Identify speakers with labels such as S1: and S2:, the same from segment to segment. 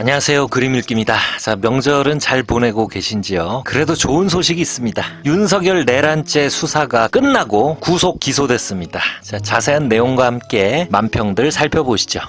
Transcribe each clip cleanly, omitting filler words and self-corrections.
S1: 안녕하세요, 그림읽기입니다. 자, 명절은 잘 보내고 계신지요? 그래도 좋은 소식이 있습니다. 윤석열 내란죄 수사가 끝나고 구속 기소됐습니다. 자, 자세한 내용과 함께 만평들 살펴보시죠.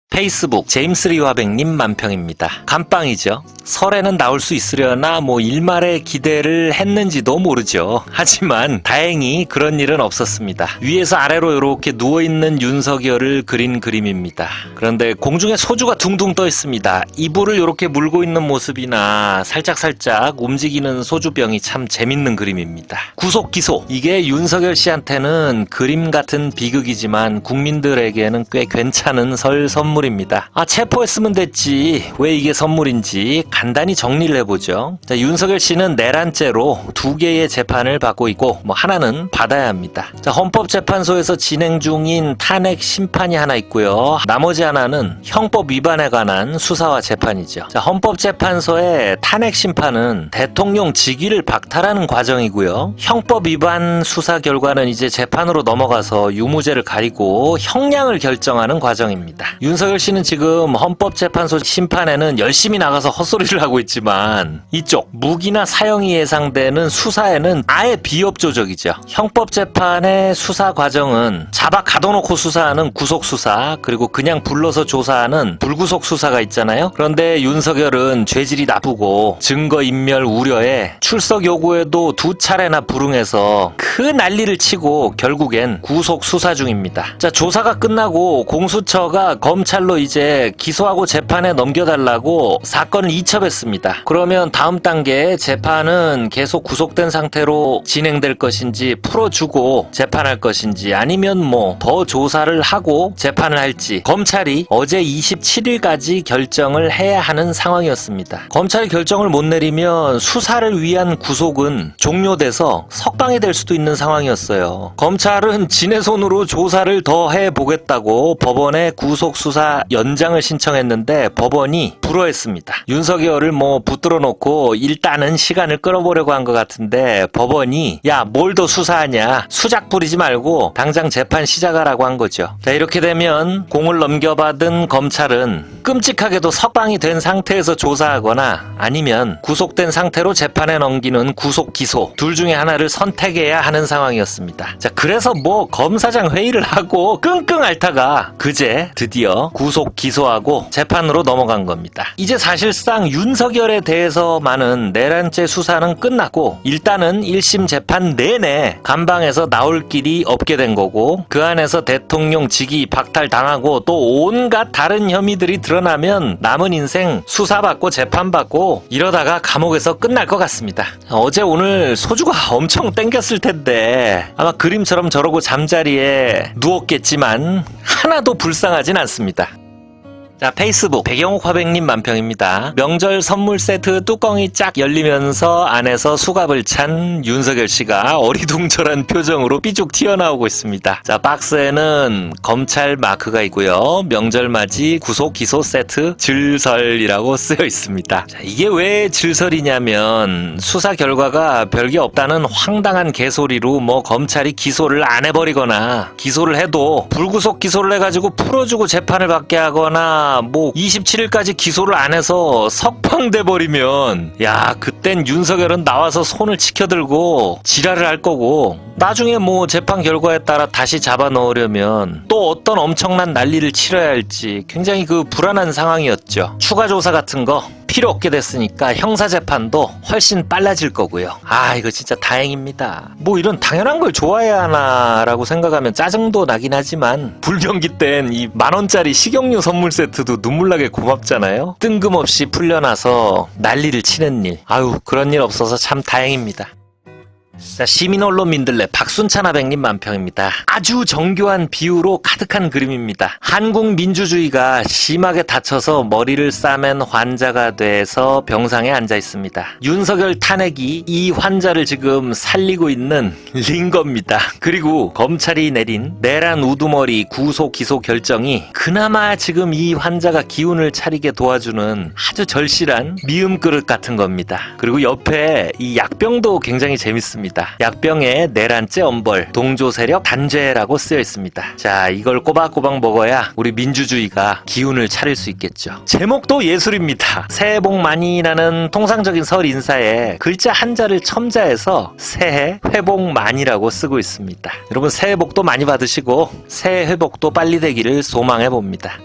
S1: 페이스북 제임스 리화백님 만평입니다. 감빵이죠. 설에는 나올 수 있으려나 일말의 기대를 했는지도 모르죠. 하지만 다행히 그런 일은 없었습니다. 위에서 아래로 이렇게 누워있는 윤석열을 그린 그림입니다. 그런데 공중에 소주가 둥둥 떠 있습니다. 이불을 이렇게 물고 있는 모습이나 살짝살짝 움직이는 소주병이 참 재밌는 그림입니다. 구속 기소, 이게 윤석열 씨한테는 그림 같은 비극이지만 국민들에게는 꽤 괜찮은 설 선물입니다. 체포했으면 됐지 왜 이게 선물인지 간단히 정리를 해보죠. 자, 윤석열 씨는 내란죄로 2개의 재판을 받고 있고 하나는 받아야 합니다. 자, 헌법재판소에서 진행 중인 탄핵 심판이 하나 있고요. 나머지 하나는 형법 위반에 관한 수사와 재판이죠. 자, 헌법재판소의 탄핵 심판은 대통령 직위를 박탈하는 과정이고요. 형법 위반 수사 결과는 이제 재판으로 넘어가서 유무죄를 가리고 형량을 결정하는 과정입니다. 윤석열 씨는 지금 헌법재판소 심판에는 열심히 나가서 헛소리를 하고 있지만 이쪽 무기나 사형이 예상되는 수사에는 아예 비협조적이죠. 형법재판의 수사 과정은 잡아 가둬놓고 수사하는 구속수사, 그리고 그냥 불러서 조사하는 불구속 수사가 있잖아요. 그런데 윤석열은 죄질이 나쁘고 증거인멸 우려에 출석 요구에도 2차례나 불응해서 그 난리를 치고 결국엔 구속 수사 중입니다. 자, 조사가 끝나고 공수처가 검찰로 이제 기소하고 재판에 넘겨달라고 사건을 이첩했습니다. 그러면 다음 단계 재판은 계속 구속된 상태로 진행될 것인지 풀어주고 재판할 것인지 아니면 더 조사를 하고 재판을 할지 검찰이 어제 27일까지 결정을 해야 하는 상황이었습니다. 검찰이 결정을 못 내리면 수사를 위한 구속은 종료돼서 석방이 될 수도 있는 상황이었어요. 검찰은 지네 손으로 조사를 더 해보겠다고 법원에 구속수사 연장을 신청했는데 법원이 불허했습니다. 윤석열을 붙들어 놓고 일단은 시간을 끌어보려고 한 것 같은데 법원이 뭘 더 수사하냐, 수작 부리지 말고 당장 재판 시작하라고 한 거죠. 자, 이렇게 되면 공을 넘겨받은 검찰은 끔찍하게도 석방이 된 상태에서 조사하거나 아니면 구속된 상태로 재판에 넘기는 구속 기소 둘 중에 하나를 선택해야 하는 상황이었습니다. 자, 그래서 검사장 회의를 하고 끙끙 앓다가 그제 드디어 구속 기소하고 재판으로 넘어간 겁니다. 이제 사실상 윤석열에 대해서만은 내란죄 수사는 끝났고 일단은 1심 재판 내내 감방에서 나올 길이 없게 된 거고 그 안에서 대통령 직위 박탈당하고 또 온갖 다른 혐의들이 드러나면 남은 인생 수사받고 재판받고 이러다가 감옥에서 끝날 것 같습니다. 어제 오늘 소주가 엄청 땡겼을 텐데 아마 그림처럼 저러고 잠자리에 누웠겠지만 하나도 불쌍하진 않습니다. 자, 페이스북 백영옥 화백님 만평입니다. 명절 선물 세트 뚜껑이 쫙 열리면서 안에서 수갑을 찬 윤석열 씨가 어리둥절한 표정으로 삐죽 튀어나오고 있습니다. 자, 박스에는 검찰 마크가 있고요. 명절맞이 구속 기소 세트 질설이라고 쓰여 있습니다. 자, 이게 왜 질설이냐면 수사 결과가 별게 없다는 황당한 개소리로 검찰이 기소를 안 해버리거나 기소를 해도 불구속 기소를 해가지고 풀어주고 재판을 받게 하거나 27일까지 기소를 안 해서 석방돼 버리면 그땐 윤석열은 나와서 손을 치켜들고 지랄을 할 거고 나중에 재판 결과에 따라 다시 잡아 넣으려면 또 어떤 엄청난 난리를 치러야 할지 굉장히 불안한 상황이었죠. 추가 조사 같은 거 필요 없게 됐으니까 형사재판도 훨씬 빨라질 거고요. 이거 진짜 다행입니다. 이런 당연한 걸 좋아해야 하나라고 생각하면 짜증도 나긴 하지만 불경기 땐 이 10,000원짜리 식용유 선물 세트도 눈물나게 고맙잖아요. 뜬금없이 풀려나서 난리를 치는 일. 그런 일 없어서 참 다행입니다. 자, 시민언론민들레 박순찬 하백님 만평입니다. 아주 정교한 비유로 가득한 그림입니다. 한국 민주주의가 심하게 다쳐서 머리를 싸맨 환자가 돼서 병상에 앉아 있습니다. 윤석열 탄핵이 이 환자를 지금 살리고 있는 링겁니다. 그리고 검찰이 내린 내란 우두머리 구속 기소 결정이 그나마 지금 이 환자가 기운을 차리게 도와주는 아주 절실한 미음 그릇 같은 겁니다. 그리고 옆에 이 약병도 굉장히 재밌습니다. 있습니다. 약병에 내란제 엄벌, 동조세력 단죄라고 쓰여 있습니다. 자, 이걸 꼬박꼬박 먹어야 우리 민주주의가 기운을 차릴 수 있겠죠. 제목도 예술입니다. 새해 복 많이라는 통상적인 설 인사에 글자 한자를 첨자해서 새해 회복 많이라고 쓰고 있습니다. 여러분 새해 복도 많이 받으시고 새해 회복도 빨리 되기를 소망해 봅니다.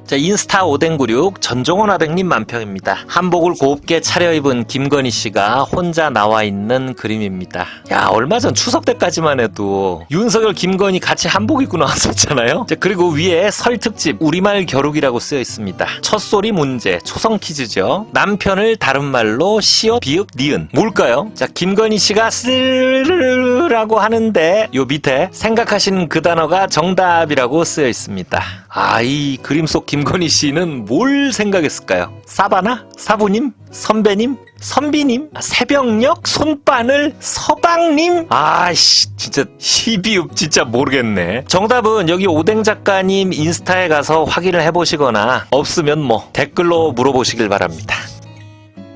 S1: 자, 인스타 오뎅구육 전종원 화백님 만평입니다. 한복을 곱게 차려입은 김건희 씨가 혼자 나와 있는 그림입니다. 야, 얼마 전 추석 때까지만 해도 윤석열 김건희 같이 한복 입고 나왔었잖아요. 자, 그리고 위에 설 특집 우리말 겨루기라고 쓰여 있습니다. 첫소리 문제 초성 퀴즈죠. 남편을 다른 말로 시옷 비읍 니은 뭘까요? 자, 김건희 씨가 쓰라고 하는데 요 밑에 생각하신 그 단어가 정답이라고 쓰여 있습니다. 아, 이 그림 속 김건희 씨는 뭘 생각했을까요? 사바나? 사부님? 선배님? 선비님? 새벽녘? 손바늘? 서방님? 아이씨, 진짜 희비읍 진짜 모르겠네. 정답은 여기 오뎅 작가님 인스타에 가서 확인을 해보시거나 없으면 뭐 댓글로 물어보시길 바랍니다.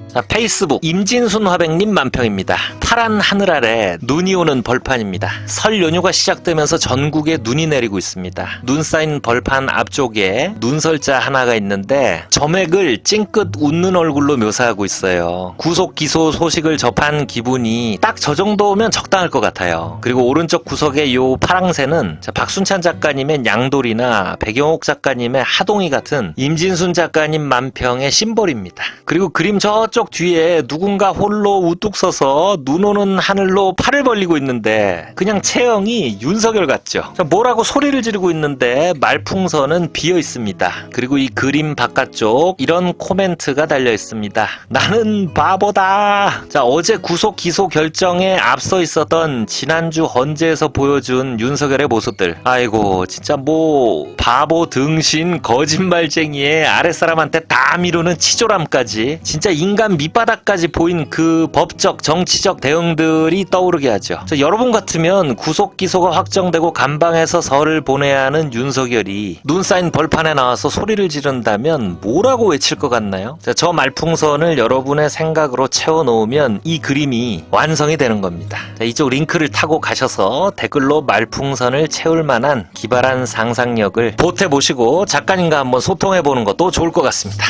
S1: 자, 페이스북 임진순 화백님 만평입니다. 파란 하늘 아래 눈이 오는 벌판입니다. 설 연휴가 시작되면서 전국에 눈이 내리고 있습니다. 눈 쌓인 벌판 앞쪽에 눈설자 하나가 있는데 점액을 찡긋 웃는 얼굴로 묘사하고 있어요. 구속 기소 소식을 접한 기분이 딱 저 정도면 적당할 것 같아요. 그리고 오른쪽 구석의 요 파랑새는 박순찬 작가님의 냥돌이나 백영옥 작가님의 하동이 같은 임진순 작가님 만평의 심볼입니다. 그리고 그림 저쪽 뒤에 누군가 홀로 우뚝 서서 눈 오는 하늘로 팔을 벌리고 있는데 그냥 체형이 윤석열 같죠. 뭐라고 소리를 지르고 있는데 말풍선은 비어 있습니다. 그리고 이 그림 바깥쪽 이런 코멘트가 달려 있습니다. 나는 바보다. 자, 어제 구속 기소 결정에 앞서 있었던 지난주 헌재에서 보여준 윤석열의 모습들. 아이고 진짜 뭐 바보 등신 거짓말쟁이의 아랫사람한테 다 미루는 치졸함까지 진짜 인간 밑바닥까지 보인 그 법적 정치적 대응들이 떠오르게 하죠. 자, 여러분 같으면 구속 기소가 확정되고 감방에서 설을 보내야 하는 윤석열이 눈 쌓인 벌판에 나와서 소리를 지른다면 뭐라고 외칠 것 같나요? 자, 저 말풍선을 여러분의 생각으로 채워놓으면 이 그림이 완성이 되는 겁니다. 자, 이쪽 링크를 타고 가셔서 댓글로 말풍선을 채울 만한 기발한 상상력을 보태보시고 작가님과 한번 소통해보는 것도 좋을 것 같습니다.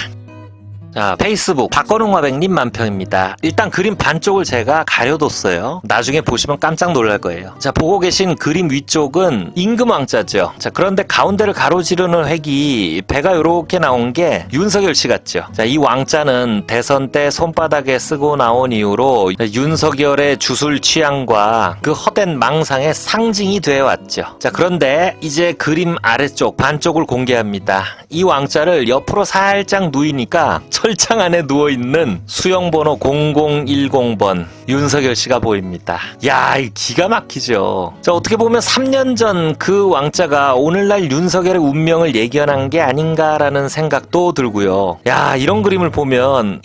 S1: 자, 페이스북 박건웅 화백님 만평입니다. 일단 그림 반쪽을 제가 가려뒀어요. 나중에 보시면 깜짝 놀랄 거예요. 자, 보고 계신 그림 위쪽은 임금왕자죠. 자, 그런데 가운데를 가로지르는 획이 배가 요렇게 나온 게 윤석열 씨 같죠. 자, 이 왕자는 대선 때 손바닥에 쓰고 나온 이후로 윤석열의 주술 취향과 그 헛된 망상의 상징이 되어왔죠. 자, 그런데 이제 그림 아래쪽 반쪽을 공개합니다. 이 왕자를 옆으로 살짝 누이니까 철창 안에 누워있는 수영번호 0010번 윤석열 씨가 보입니다. 야, 이 기가 막히죠. 자, 어떻게 보면 3년 전 그 왕자가 오늘날 윤석열의 운명을 예견한 게 아닌가라는 생각도 들고요. 야, 이런 그림을 보면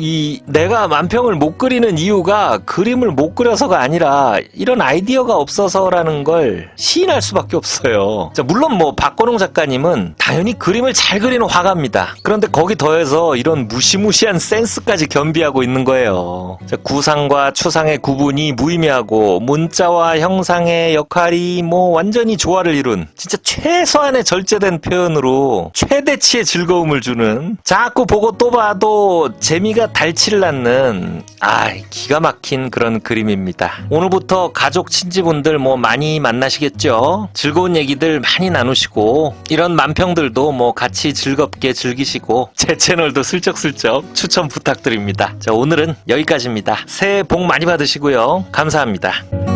S1: 내가 만평을 못 그리는 이유가 그림을 못 그려서가 아니라 이런 아이디어가 없어서라는 걸 시인할 수밖에 없어요. 자, 물론 뭐 박건웅 작가님은 당연히 그림을 잘 그리는 화가입니다. 그런데 거기 더해서 이런 무시무시한 센스까지 겸비하고 있는 거예요. 자, 구상과 추상의 구분이 무의미하고 문자와 형상의 역할이 뭐 완전히 조화를 이룬 진짜 최소한의 절제된 표현으로 최대치의 즐거움을 주는 자꾸 보고 또 봐도 재미가 달치를 않는 기가 막힌 그런 그림입니다. 오늘부터 가족 친지분들 뭐 많이 만나시겠죠? 즐거운 얘기들 많이 나누시고 이런 만평들도 뭐 같이 즐겁게 즐기시고 제 채널도 슬쩍슬쩍 추천 부탁드립니다. 자, 오늘은 여기까지입니다. 새해 복 많이 받으시고요. 감사합니다.